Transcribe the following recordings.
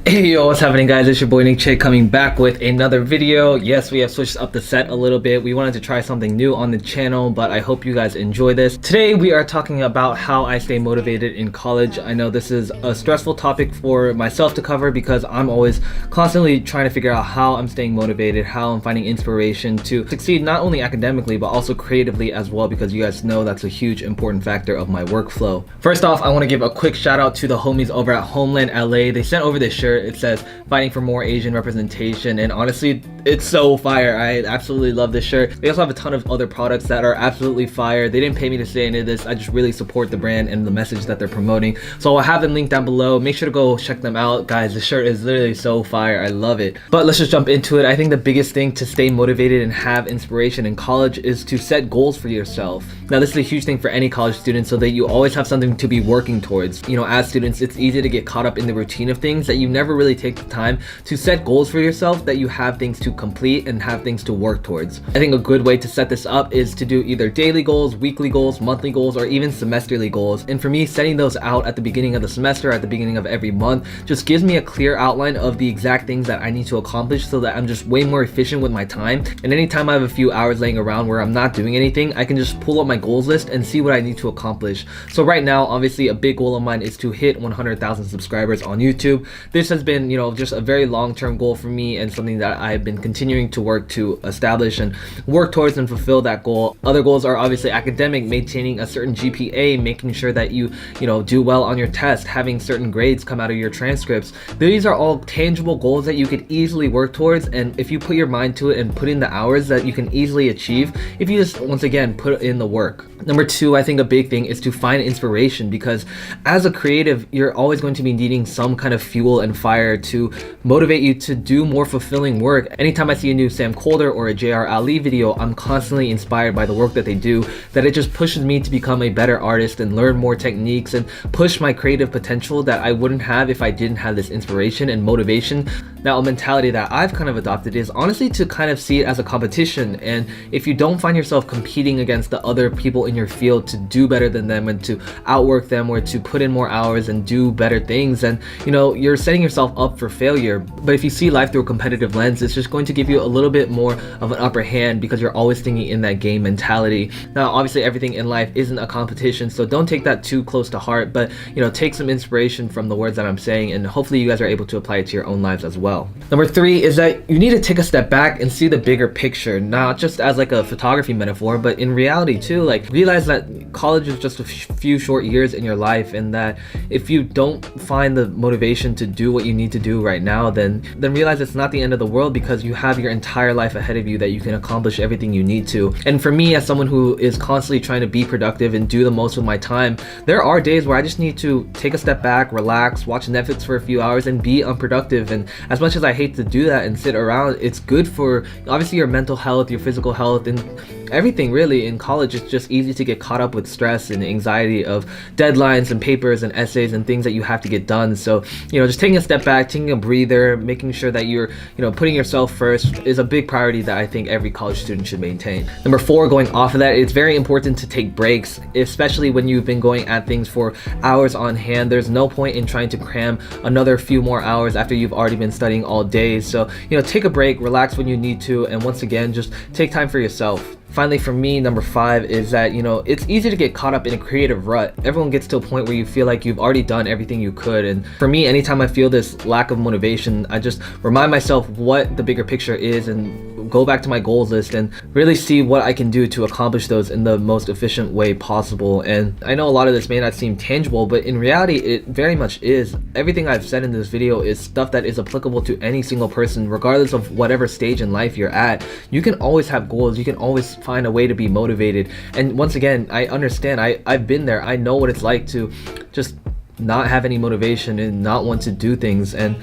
Hey yo, what's happening guys? It's your boy Nick Chick coming back with another video. Yes, we have switched up the set a little bit. We wanted to try something new on the channel, but I hope you guys enjoy this. Today we are talking about how I stay motivated in college. I know this is a stressful topic for myself to cover because I'm always constantly trying to figure out how I'm staying motivated, how I'm finding inspiration to succeed not only academically but also creatively as well, because you guys know that's a huge important factor of my workflow. First off, I want to give a quick shout out to the homies over at Homeland LA. They sent over this shirt. It says fighting for more Asian representation, and honestly it's so fire. I absolutely love this shirt. They also have a ton of other products that are absolutely fire. They didn't pay me to say any of this. I just really support the brand and the message that they're promoting, so I'll have them linked down below. Make sure to go check them out, guys. The shirt is literally so fire. I love it. But let's just jump into it. I think the biggest thing to stay motivated and have inspiration in college is to set goals for yourself. Now this is a huge thing for any college student, so that you always have something to be working towards. You know, as students, it's easy to get caught up in the routine of things that you never really take the time to set goals for yourself, that you have things to complete and have things to work towards. I think a good way to set this up is to do either daily goals, weekly goals, monthly goals, or even semesterly goals. And for me, setting those out at the beginning of the semester, at the beginning of every month, just gives me a clear outline of the exact things that I need to accomplish, so that I'm just way more efficient with my time. And anytime I have a few hours laying around where I'm not doing anything, I can just pull up my goals list and see what I need to accomplish. So right now, obviously a big goal of mine is to hit 100,000 subscribers on YouTube. This has been, you know, just a very long-term goal for me, and something that I've been continuing to work to establish and work towards and fulfill that goal. Other goals are obviously academic, maintaining a certain GPA, making sure that you do well on your test, having certain grades come out of your transcripts. These are all tangible goals that you could easily work towards, and if you put your mind to it and put in the hours, that you can easily achieve if you just, once again, put in the work. Number two, I think a big thing is to find inspiration, because as a creative, you're always going to be needing some kind of fuel and fire to motivate you to do more fulfilling work. Anytime I see a new Sam Colder or a JR Ali video, I'm constantly inspired by the work that they do, that it just pushes me to become a better artist and learn more techniques and push my creative potential that I wouldn't have if I didn't have this inspiration and motivation. Now, a mentality that I've kind of adopted is honestly to kind of see it as a competition, and if you don't find yourself competing against the other people in your field to do better than them and to outwork them or to put in more hours and do better things, then you're setting yourself up for failure. But if you see life through a competitive lens, it's just going to give you a little bit more of an upper hand, because you're always thinking in that game mentality. Now obviously everything in life isn't a competition, so don't take that too close to heart, but take some inspiration from the words that I'm saying, and hopefully you guys are able to apply it to your own lives as well. Number three is that you need to take a step back and see the bigger picture, not just as like a photography metaphor, but in reality too. Like, realize that college is just a few short years in your life, and that if you don't find the motivation to do what you need to do right now, then realize it's not the end of the world, because you have your entire life ahead of you that you can accomplish everything you need to. And for me, as someone who is constantly trying to be productive and do the most with my time, there are days where I just need to take a step back, relax, watch Netflix for a few hours and be unproductive. And as much as I hate to do that and sit around, it's good for obviously your mental health, your physical health, and everything really. In college, it's just easy to get caught up with stress and anxiety of deadlines and papers and essays and things that you have to get done. So just taking a step back, taking a breather, making sure that you're putting yourself first is a big priority that I think every college student should maintain. Number four, going off of that, it's very important to take breaks, especially when you've been going at things for hours on hand. There's no point in trying to cram another few more hours after you've already been studying all day. So take a break, relax when you need to, and once again, just take time for yourself. Finally, for me, number five is that it's easy to get caught up in a creative rut. Everyone gets to a point where you feel like you've already done everything you could, and for me, anytime I feel this lack of motivation, I just remind myself what the bigger picture is and go back to my goals list and really see what I can do to accomplish those in the most efficient way possible. And I know a lot of this may not seem tangible, but in reality it very much is. Everything I've said in this video is stuff that is applicable to any single person, regardless of whatever stage in life you're at. You can always have goals, you can always find a way to be motivated. And once again, I understand, I've been there. I know what it's like to just not have any motivation and not want to do things, and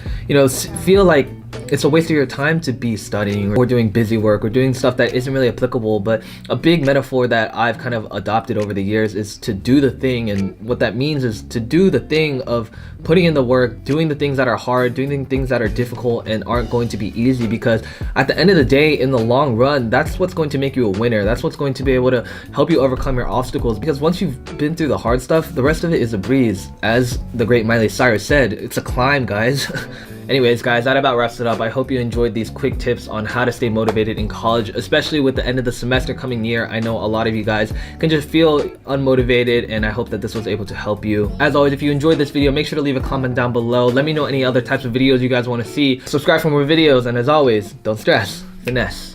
feel like it's a waste of your time to be studying or doing busy work or doing stuff that isn't really applicable. But a big metaphor that I've kind of adopted over the years is to do the thing. And what that means is to do the thing of putting in the work, doing the things that are hard, doing the things that are difficult and aren't going to be easy, because at the end of the day, in the long run, that's what's going to make you a winner. That's what's going to be able to help you overcome your obstacles, because once you've been through the hard stuff, the rest of it is a breeze. As the great Miley Cyrus said, it's a climb, guys. Anyways guys, that about wraps it up. I hope you enjoyed these quick tips on how to stay motivated in college, especially with the end of the semester coming near. I know a lot of you guys can just feel unmotivated, and I hope that this was able to help you. As always, if you enjoyed this video, make sure to leave a comment down below. Let me know any other types of videos you guys want to see. Subscribe for more videos, and as always, don't stress, finesse.